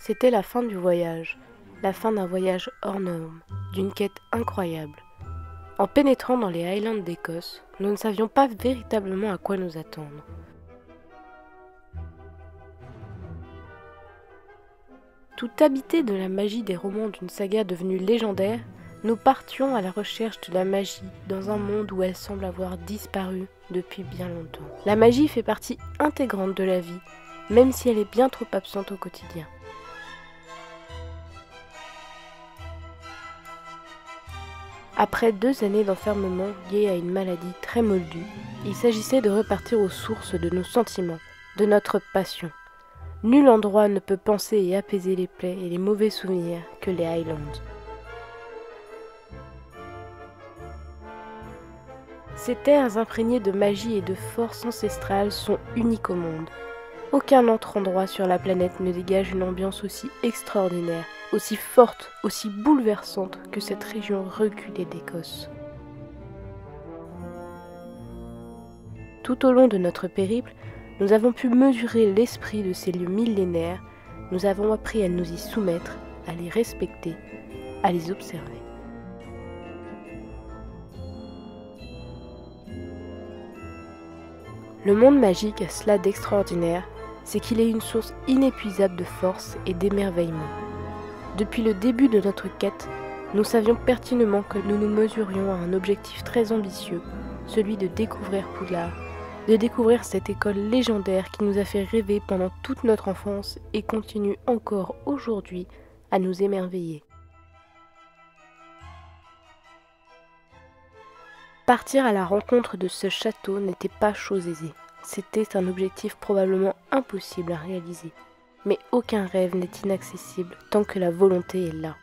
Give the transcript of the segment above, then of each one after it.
C'était la fin du voyage, la fin d'un voyage hors norme, d'une quête incroyable. En pénétrant dans les Highlands d'Écosse, nous ne savions pas véritablement à quoi nous attendre. Tout habité de la magie des romans d'une saga devenue légendaire, nous partions à la recherche de la magie dans un monde où elle semble avoir disparu depuis bien longtemps. La magie fait partie intégrante de la vie, même si elle est bien trop absente au quotidien. Après 2 années d'enfermement liées à une maladie très moldue, il s'agissait de repartir aux sources de nos sentiments, de notre passion. Nul endroit ne peut penser et apaiser les plaies et les mauvais souvenirs que les Highlands. Ces terres imprégnées de magie et de force ancestrale sont uniques au monde. Aucun autre endroit sur la planète ne dégage une ambiance aussi extraordinaire, aussi forte, aussi bouleversante que cette région reculée d'Écosse. Tout au long de notre périple, nous avons pu mesurer l'esprit de ces lieux millénaires, nous avons appris à nous y soumettre, à les respecter, à les observer. Le monde magique a cela d'extraordinaire, c'est qu'il est une source inépuisable de force et d'émerveillement. Depuis le début de notre quête, nous savions pertinemment que nous nous mesurions à un objectif très ambitieux, celui de découvrir Poudlard, de découvrir cette école légendaire qui nous a fait rêver pendant toute notre enfance et continue encore aujourd'hui à nous émerveiller. Partir à la rencontre de ce château n'était pas chose aisée. C'était un objectif probablement impossible à réaliser. Mais aucun rêve n'est inaccessible tant que la volonté est là.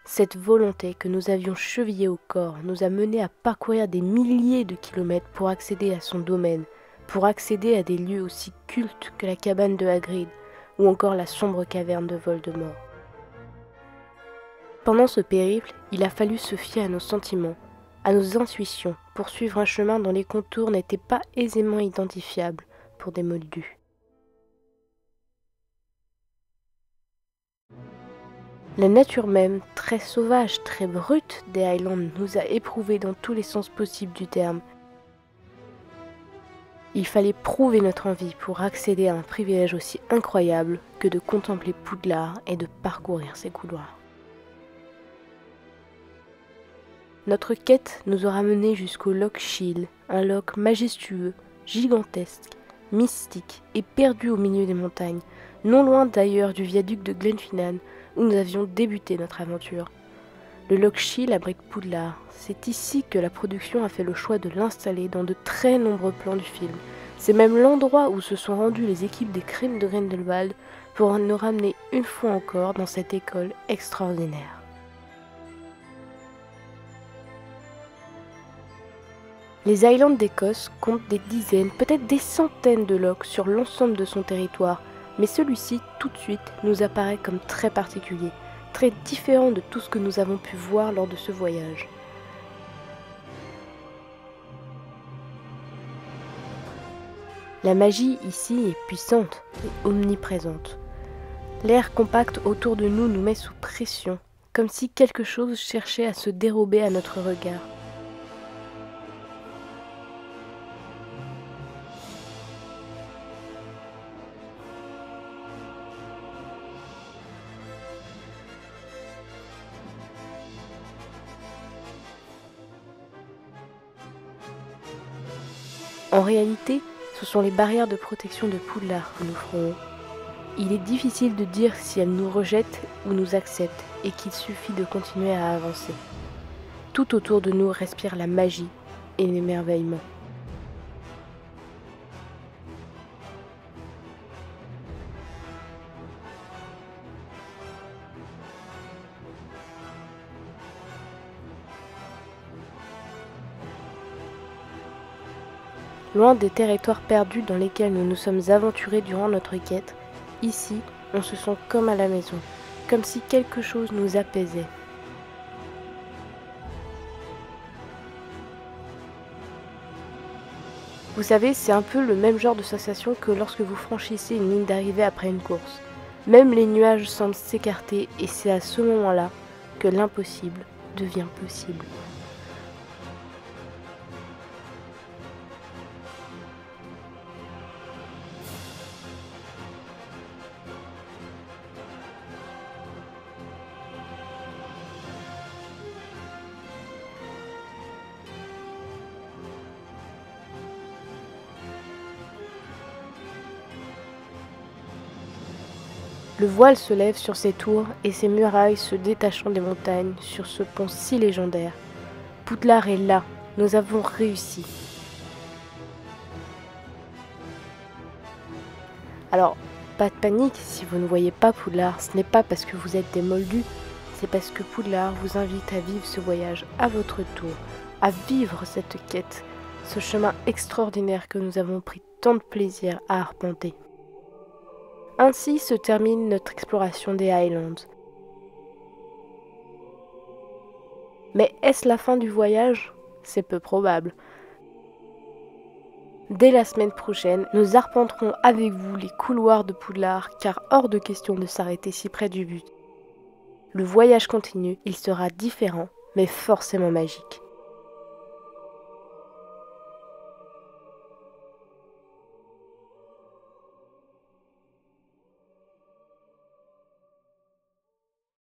Cette volonté que nous avions chevillée au corps nous a menés à parcourir des milliers de kilomètres pour accéder à son domaine, pour accéder à des lieux aussi cultes que la cabane de Hagrid ou encore la sombre caverne de Voldemort. Pendant ce périple, il a fallu se fier à nos sentiments, à nos intuitions, pour suivre un chemin dont les contours n'étaient pas aisément identifiables pour des moldus. La nature même, très sauvage, très brute des Highlands nous a éprouvés dans tous les sens possibles du terme. Il fallait prouver notre envie pour accéder à un privilège aussi incroyable que de contempler Poudlard et de parcourir ses couloirs. Notre quête nous aura menés jusqu'au Loch Shiel, un loch majestueux, gigantesque, mystique et perdu au milieu des montagnes, non loin d'ailleurs du viaduc de Glenfinnan où nous avions débuté notre aventure. Le Loch Shiel abrite Poudlard. C'est ici que la production a fait le choix de l'installer dans de très nombreux plans du film. C'est même l'endroit où se sont rendues les équipes des Crimes de Grindelwald pour nous ramener une fois encore dans cette école extraordinaire. Les Highlands d'Écosse comptent des dizaines, peut-être des centaines de lochs sur l'ensemble de son territoire, mais celui-ci, tout de suite, nous apparaît comme très particulier, très différent de tout ce que nous avons pu voir lors de ce voyage. La magie ici est puissante et omniprésente. L'air compact autour de nous met sous pression, comme si quelque chose cherchait à se dérober à notre regard. En réalité, ce sont les barrières de protection de Poudlard que nous frôlons. Il est difficile de dire si elles nous rejettent ou nous acceptent et qu'il suffit de continuer à avancer. Tout autour de nous respire la magie et l'émerveillement. Loin des territoires perdus dans lesquels nous nous sommes aventurés durant notre quête, ici, on se sent comme à la maison, comme si quelque chose nous apaisait. Vous savez, c'est un peu le même genre de sensation que lorsque vous franchissez une ligne d'arrivée après une course. Même les nuages semblent s'écarter et c'est à ce moment-là que l'impossible devient possible. Le voile se lève sur ses tours et ses murailles se détachant des montagnes sur ce pont si légendaire. Poudlard est là, nous avons réussi. Alors, pas de panique, si vous ne voyez pas Poudlard, ce n'est pas parce que vous êtes des moldus, c'est parce que Poudlard vous invite à vivre ce voyage à votre tour, à vivre cette quête, ce chemin extraordinaire que nous avons pris tant de plaisir à arpenter. Ainsi se termine notre exploration des Highlands. Mais est-ce la fin du voyage? C'est peu probable. Dès la semaine prochaine, nous arpenterons avec vous les couloirs de Poudlard, car hors de question de s'arrêter si près du but. Le voyage continue, il sera différent, mais forcément magique.